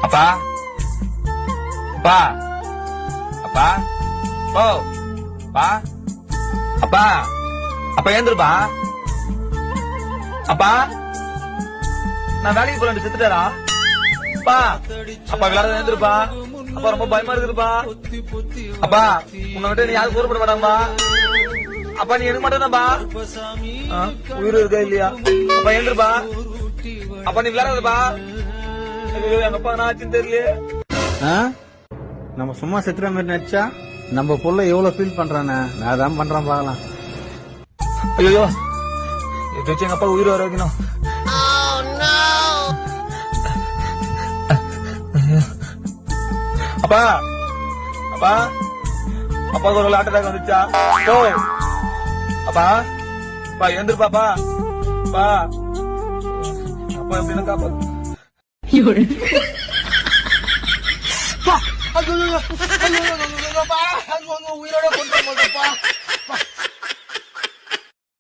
அப்பா அப்பா அப்பா ஓ அப்பா அப்பா அப்பா ஏந்திருப்பா அப்பா நான் வேலைக்கு போறேன் செத்துட்டாரா அப்பா அப்பா விளையாட ஏந்திருப்பா அப்பா ரொம்ப பயமா இருக்குதுப்பா அப்பா உன்னை விட்டு நீ யாரும் கூறப்பட மாட்டாம்பா அப்பா நீ எடுக்க மாட்டேனாப்பா உயிர் இருக்கா இல்லையா அப்பா ஏந்திருப்பா அப்பா நீ விளையாடுறப்பா எங்க அப்பா நான் ஆச்சுன்னு தெரியலையே நம்ம சும்மா செத்துற மாதிரி நினைச்சா நம்ம புள்ள எவ்வளவு ஃபீல் பண்றானே நான் தான் பண்றான் பாக்கலாம். ஐயோ எங்க அப்பா உயிர் வர வைக்கணும். அப்பா அப்பா அப்பாவுக்கு ஒரு ஹார்ட் அட்டாக் வந்துச்சா ஓ அப்பா அப்பா எழுந்திருப்பாப்பா அப்பா அப்பா எப்படின்னு காப்பாத்து உயிரோட கொண்டு போங்கப்பா.